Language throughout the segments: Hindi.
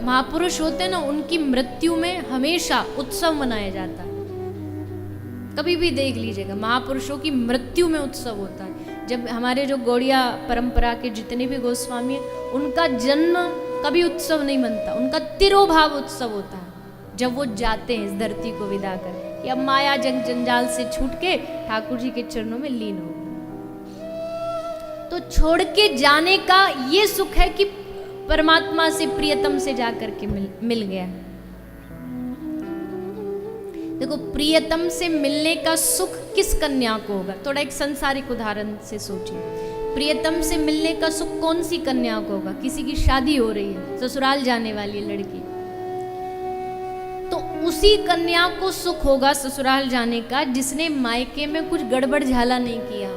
महापुरुष होते हैं ना, उनकी मृत्यु में हमेशा उत्सव मनाया जाता है। कभी भी देख लीजिएगा, महापुरुषों की मृत्यु में उत्सव होता है। जब हमारे जो गौड़िया परंपरा के जितने भी गोस्वामी हैं, उनका जन्म कभी उत्सव नहीं मनता, उनका तिरोभाव उत्सव होता है। जब वो जाते हैं इस धरती को विदा कर, कि अब माया जंग जंजाल से छूट के ठाकुर जी के चरणों में लीन हो। तो छोड़ के जाने का ये सुख है कि परमात्मा से, प्रियतम से जाकर के मिल गया। देखो, प्रियतम से मिलने का सुख किस कन्या को होगा? थोड़ा एक संसारिक उदाहरण से सोचिए। प्रियतम से मिलने का सुख कौन सी कन्या को होगा? किसी की शादी हो रही है, ससुराल जाने वाली है लड़की, तो उसी कन्या को सुख होगा ससुराल जाने का जिसने मायके में कुछ गड़बड़ झाला नहीं किया।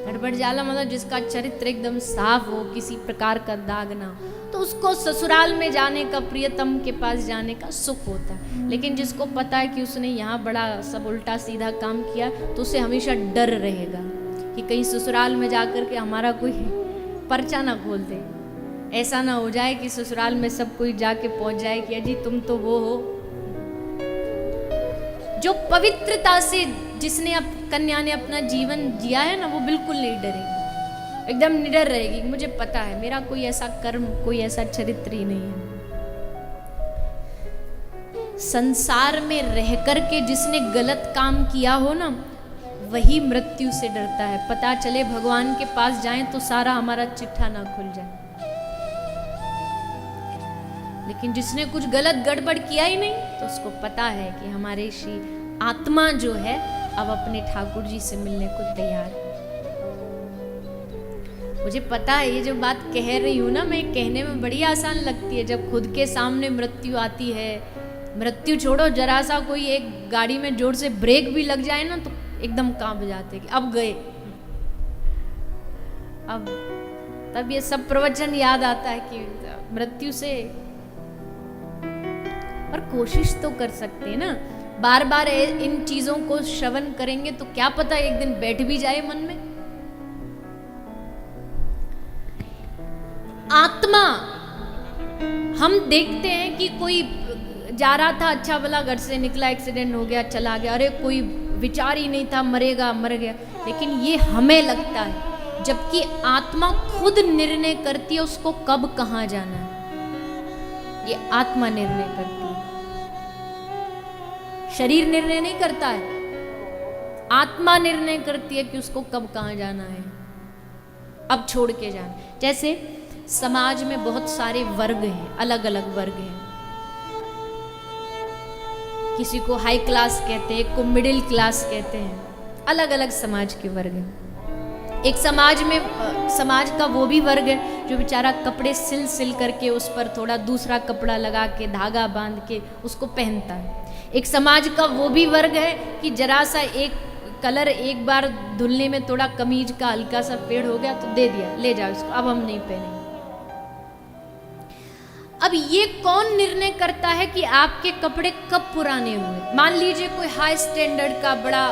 गड़बड़ झाला मतलब जिसका चरित्र एकदम साफ हो, किसी प्रकार का दाग ना हो, तो उसको ससुराल में जाने का, प्रियतम के पास जाने का सुख होता है। लेकिन जिसको पता है कि उसने यहाँ बड़ा सब उल्टा सीधा काम किया, तो उसे हमेशा डर रहेगा कि कहीं ससुराल में जाकर के हमारा कोई पर्चा ना खोल दे। ऐसा ना हो जाए कि ससुराल में सब कोई जाके पहुंच जाए कि अजी तुम तो वो हो। जो पवित्रता से जिसने कन्या ने अपना जीवन जिया है ना, वो बिल्कुल नहीं डरेगी, एकदम निडर रहेगी। मुझे पता है मेरा कोई ऐसा कर्म, कोई ऐसा चरित्र ही नहीं है। संसार में रह करके जिसने गलत काम किया हो ना, वही मृत्यु से डरता है। पता चले भगवान के पास जाएं तो सारा हमारा चिट्ठा ना खुल जाए। लेकिन जिसने कुछ गलत गड़बड़ किया ही नहीं, तो उसको पता है कि हमारे श्री आत्मा जो है अब अपने ठाकुर जी से मिलने को तैयार है। मुझे पता है ये जो बात कह रही हूँ ना, मैं कहने में बड़ी आसान लगती है। जब खुद के सामने मृत्यु आती है, मृत्यु छोड़ो, जरा सा कोई एक गाड़ी में जोर से ब्रेक भी लग जाए ना, तो एकदम कांप जाते कि अब गए। अब तब ये सब प्रवचन याद आता है कि मृत्यु से, और कोशिश तो कर सकते हैं ना। बार बार इन चीजों को श्रवण करेंगे तो क्या पता एक दिन बैठ भी जाए मन में। आत्मा, हम देखते हैं कि कोई जा रहा था, अच्छा भला घर से निकला, एक्सीडेंट हो गया, चला गया, अरे कोई विचार ही नहीं था, मरेगा, मर गया। लेकिन ये हमें लगता है, जबकि आत्मा खुद निर्णय करती है उसको कब कहाँ जाना है। ये आत्मा निर्णय करती है, शरीर निर्णय नहीं करता है। आत्मा निर्णय करती है कि उसको कब कहाँ जाना है, अब छोड़ के जाना। जैसे समाज में बहुत सारे वर्ग हैं, अलग अलग वर्ग हैं। किसी को हाई क्लास कहते हैं, एक को मिडिल क्लास कहते हैं, अलग अलग समाज के वर्ग हैं। एक समाज में, समाज का वो भी वर्ग है जो बेचारा कपड़े सिल सिल करके उस पर थोड़ा दूसरा कपड़ा लगा के, धागा बांध के उसको पहनता है। एक समाज का वो भी वर्ग है कि जरा सा एक कलर एक बार धुलने में थोड़ा कमीज का हल्का सा फेड हो गया तो दे दिया, ले जाओ इसको, अब हम नहीं पहनेंगे। अब ये कौन निर्णय करता है कि आपके कपड़े कब पुराने हुए? मान लीजिए कोई हाई स्टैंडर्ड का बड़ा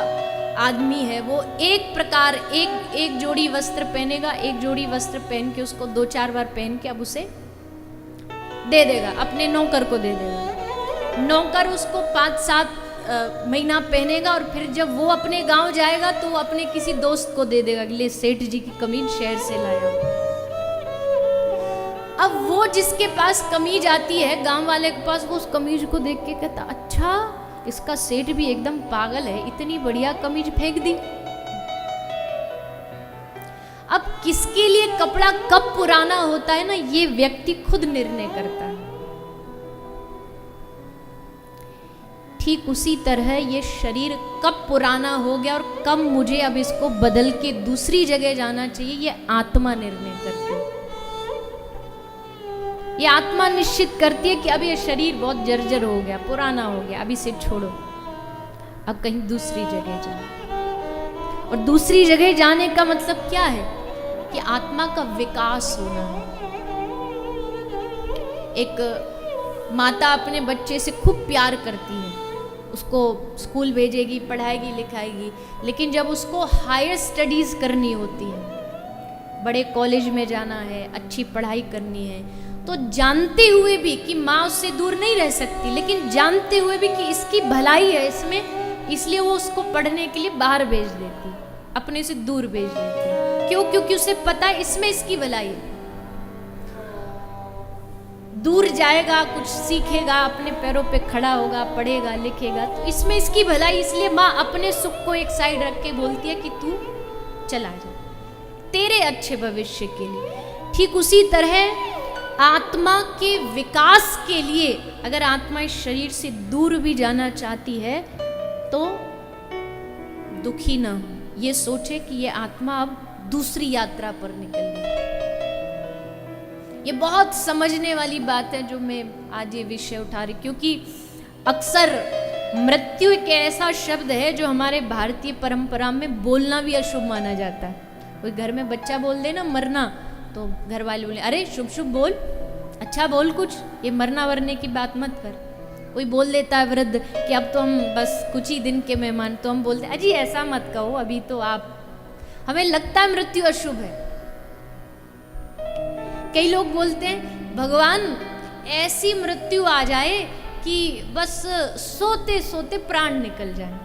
आदमी है, वो एक प्रकार एक जोड़ी वस्त्र पहनेगा, एक जोड़ी वस्त्र पहन के उसको 2-4 बार पहन के अब उसे दे देगा, अपने नौकर को दे देगा। नौकर उसको 5-7 महीना पहनेगा और फिर जब वो अपने गांव जाएगा तो वो अपने किसी दोस्त को दे देगा, ले सेठ जी की कमीज शहर से लाया। अब वो जिसके पास कमीज आती है, गांव वाले के पास, वो उस कमीज को देख के कहता, अच्छा इसका सेठ भी एकदम पागल है, इतनी बढ़िया कमीज फेंक दी। अब किसके लिए कपड़ा कब पुराना होता है ना, ये व्यक्ति खुद निर्णय करता है। ठीक उसी तरह ये शरीर कब पुराना हो गया और कब मुझे अब इसको बदल के दूसरी जगह जाना चाहिए, ये आत्मा निर्णय करती है। ये आत्मा निश्चित करती है कि अब ये शरीर बहुत जर्जर हो गया, पुराना हो गया, अब इसे छोड़ो, अब कहीं दूसरी जगह जाओ। और दूसरी जगह जाने का मतलब क्या है कि आत्मा का विकास होना है। एक माता अपने बच्चे से खूब प्यार करती है, उसको स्कूल भेजेगी, पढ़ाएगी, लिखाएगी, लेकिन जब उसको हायर स्टडीज़ करनी होती है, बड़े कॉलेज में जाना है, अच्छी पढ़ाई करनी है, तो जानते हुए भी कि माँ उससे दूर नहीं रह सकती, लेकिन जानते हुए भी कि इसकी भलाई है इसमें, इसलिए वो उसको पढ़ने के लिए बाहर भेज देती, अपने से दूर भेज देती। क्यों? क्योंकि उसे पता है इसमें इसकी भलाई है। दूर जाएगा, कुछ सीखेगा, अपने पैरों पे खड़ा होगा, पढ़ेगा लिखेगा, तो इसमें इसकी भलाई। इसलिए माँ अपने सुख को एक साइड रख के बोलती है कि तू चला जा, तेरे अच्छे भविष्य के लिए। ठीक उसी तरह आत्मा के विकास के लिए अगर आत्मा इस शरीर से दूर भी जाना चाहती है तो दुखी ना हो, ये सोचे कि ये आत्मा अब दूसरी यात्रा पर निकल रही है। ये बहुत समझने वाली बात है जो मैं आज ये विषय उठा रही, क्योंकि अक्सर मृत्यु एक ऐसा शब्द है जो हमारे भारतीय परंपरा में बोलना भी अशुभ माना जाता है। कोई घर में बच्चा बोल दे ना मरना, तो घर वाले बोले अरे शुभ शुभ बोल, अच्छा बोल कुछ, ये मरना वरने की बात मत कर। कोई बोल देता है वृद्ध कि अब तो हम बस कुछ ही दिन के मेहमान, तो हम बोलते अजी ऐसा मत कहो, अभी तो आप, हमें लगता है मृत्यु अशुभ है। कई लोग बोलते हैं भगवान ऐसी मृत्यु आ जाए कि बस सोते सोते प्राण निकल जाए।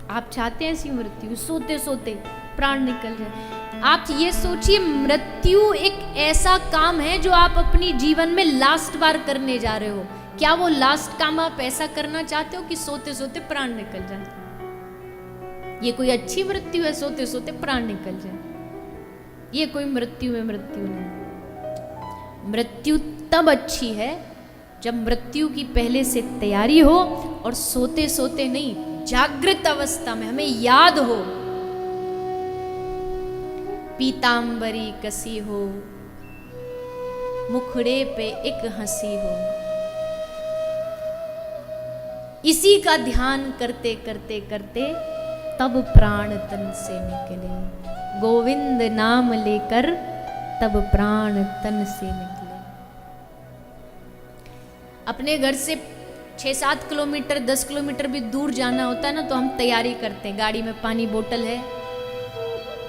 आप चाहते हैं ऐसी मृत्यु, सोते सोते प्राण निकल जाए? आप ये सोचिए, मृत्यु एक ऐसा काम है जो आप अपनी जीवन में लास्ट बार करने जा रहे हो। क्या वो लास्ट काम आप ऐसा करना चाहते हो कि सोते सोते प्राण निकल जाए? ये कोई अच्छी मृत्यु है? सोते सोते प्राण निकल जाए, ये कोई मृत्यु है? मृत्यु नहीं। मृत्यु तब अच्छी है जब मृत्यु की पहले से तैयारी हो और सोते सोते नहीं, जागृत अवस्था में हमें याद हो, पीतांबरी कसी हो, मुखड़े पे एक हंसी हो, इसी का ध्यान करते करते करते तब प्राण तन से निकले। गोविंद नाम लेकर तब प्राण तन से निकले। अपने घर से 6-7 किलोमीटर 10 किलोमीटर भी दूर जाना होता है ना, तो हम तैयारी करते हैं, गाड़ी में पानी बोतल है।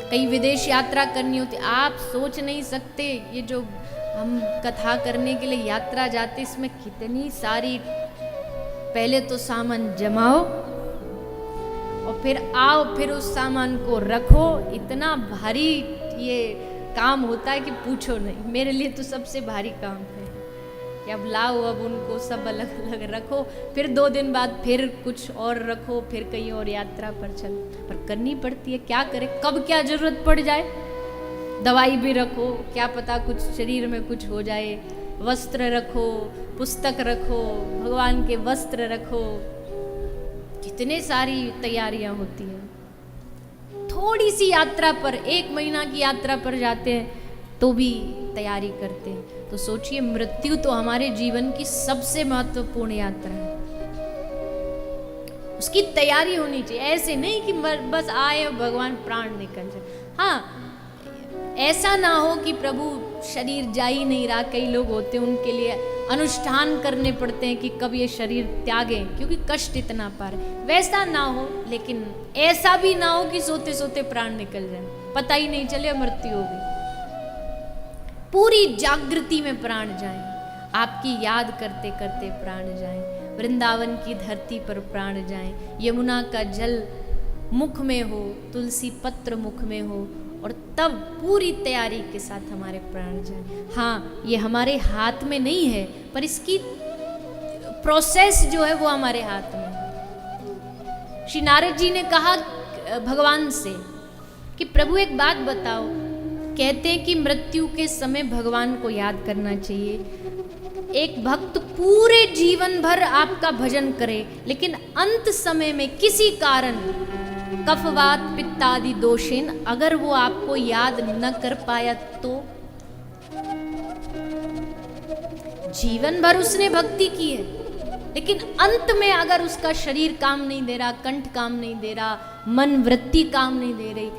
कहीं विदेश यात्रा करनी होती, आप सोच नहीं सकते ये जो हम कथा करने के लिए यात्रा जाते, इसमें कितनी सारी, पहले तो सामान जमाओ और फिर आओ, फिर उस सामान को रखो। इतना भारी ये काम होता है कि पूछो नहीं। मेरे लिए तो सबसे भारी काम है कि अब लाओ, अब उनको सब अलग अलग रखो, फिर 2 दिन बाद फिर कुछ और रखो, फिर कहीं और यात्रा पर चलो। पर करनी पड़ती है, क्या करें, कब क्या जरूरत पड़ जाए। दवाई भी रखो, क्या पता कुछ शरीर में कुछ हो जाए, वस्त्र रखो, पुस्तक रखो, भगवान के वस्त्र रखो, कितने सारी तैयारियां होती हैं। थोड़ी सी यात्रा पर, 1 महीना की यात्रा पर जाते हैं तो भी तैयारी करते हैं। तो सोचिए, मृत्यु तो हमारे जीवन की सबसे महत्वपूर्ण यात्रा है, उसकी तैयारी होनी चाहिए। ऐसे नहीं कि बस आए भगवान प्राण निकल जाए। हाँ, ऐसा ना हो कि प्रभु शरीर जा ही नहीं रहा। कई लोग होते हैं उनके लिए अनुष्ठान करने पड़ते हैं कि कब ये शरीर त्यागें, क्योंकि कष्ट इतना पार है। वैसा ना हो, लेकिन ऐसा भी ना हो कि सोते सोते प्राण निकल जाए, पता ही नहीं चले मृत्यु हो गई। पूरी जागृति में प्राण जाएं, आपकी याद करते करते प्राण जाएं। वृंदावन की धरती पर प्राण जाएं, यमुना का जल मुख में हो, तुलसी पत्र मुख में हो, और तब पूरी तैयारी के साथ हमारे प्राण जाएं। हाँ, ये हमारे हाथ में नहीं है, पर इसकी प्रोसेस जो है वो हमारे हाथ में है। श्री नारद जी ने कहा भगवान से कि प्रभु एक बात बताओ, कहते हैं कि मृत्यु के समय भगवान को याद करना चाहिए। एक भक्त पूरे जीवन भर आपका भजन करे, लेकिन अंत समय में किसी कारण कफवात पित्तादि दोषेन अगर वो आपको याद न कर पाया तो जीवन भर उसने भक्ति की है, लेकिन अंत में अगर उसका शरीर काम नहीं दे रहा, कंठ काम नहीं दे रहा, मन वृत्ति काम नहीं दे रही,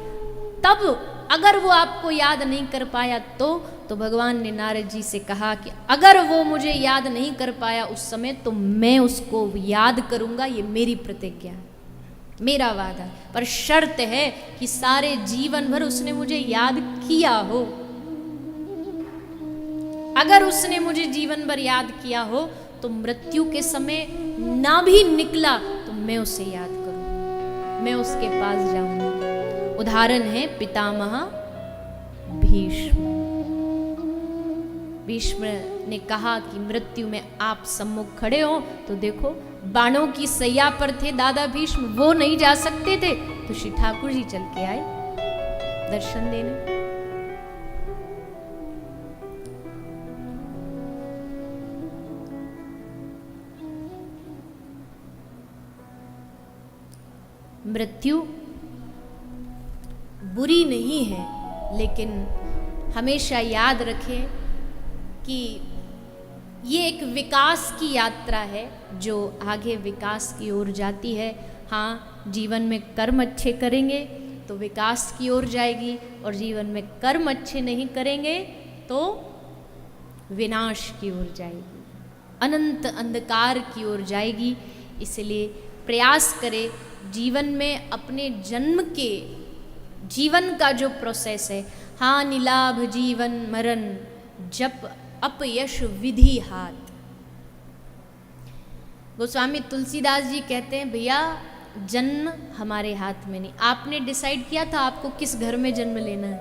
तब अगर वो आपको याद नहीं कर पाया तो भगवान ने नारद जी से कहा कि अगर वो मुझे याद नहीं कर पाया उस समय, तो मैं उसको याद करूंगा। ये मेरी प्रतिज्ञा है, मेरा वादा, पर शर्त है कि सारे जीवन भर उसने मुझे याद किया हो। अगर उसने मुझे जीवन भर याद किया हो तो मृत्यु के समय ना भी निकला तो मैं उसे याद करूं, मैं उसके पास जाऊंगी। उदाहरण है पितामह भीष्म। भीष्म ने कहा कि मृत्यु में आप सम्मुख खड़े हो तो देखो, बाणों की सैया पर थे दादा भीष्म, वो नहीं जा सकते थे तो श्री ठाकुर जी चल के आए दर्शन देने। मृत्यु बुरी नहीं है, लेकिन हमेशा याद रखें कि ये एक विकास की यात्रा है जो आगे विकास की ओर जाती है। हाँ, जीवन में कर्म अच्छे करेंगे तो विकास की ओर जाएगी, और जीवन में कर्म अच्छे नहीं करेंगे तो विनाश की ओर जाएगी, अनंत अंधकार की ओर जाएगी। इसलिए प्रयास करें जीवन में अपने जन्म के जीवन का जो प्रोसेस है, हानि लाभ जीवन मरण जप अपयश विधि हाथ। गोस्वामी तुलसीदास जी कहते हैं भैया जन्म हमारे हाथ में नहीं, आपने डिसाइड किया था आपको किस घर में जन्म लेना है,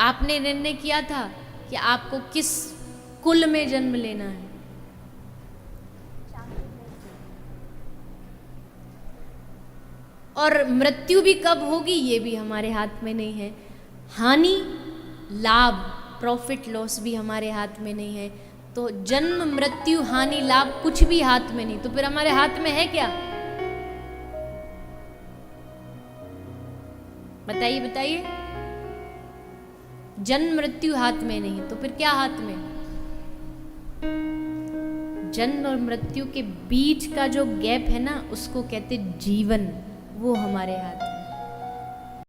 आपने निर्णय किया था कि आपको किस कुल में जन्म लेना है। और मृत्यु भी कब होगी ये भी हमारे हाथ में नहीं है। हानि लाभ प्रॉफिट लॉस भी हमारे हाथ में नहीं है। तो जन्म मृत्यु हानि लाभ कुछ भी हाथ में नहीं, तो फिर हमारे हाथ में है क्या? बताइए बताइए। जन्म मृत्यु हाथ में नहीं तो फिर क्या हाथ में? जन्म और मृत्यु के बीच का जो गैप है ना, उसको कहते जीवन, वो हमारे हाथ में।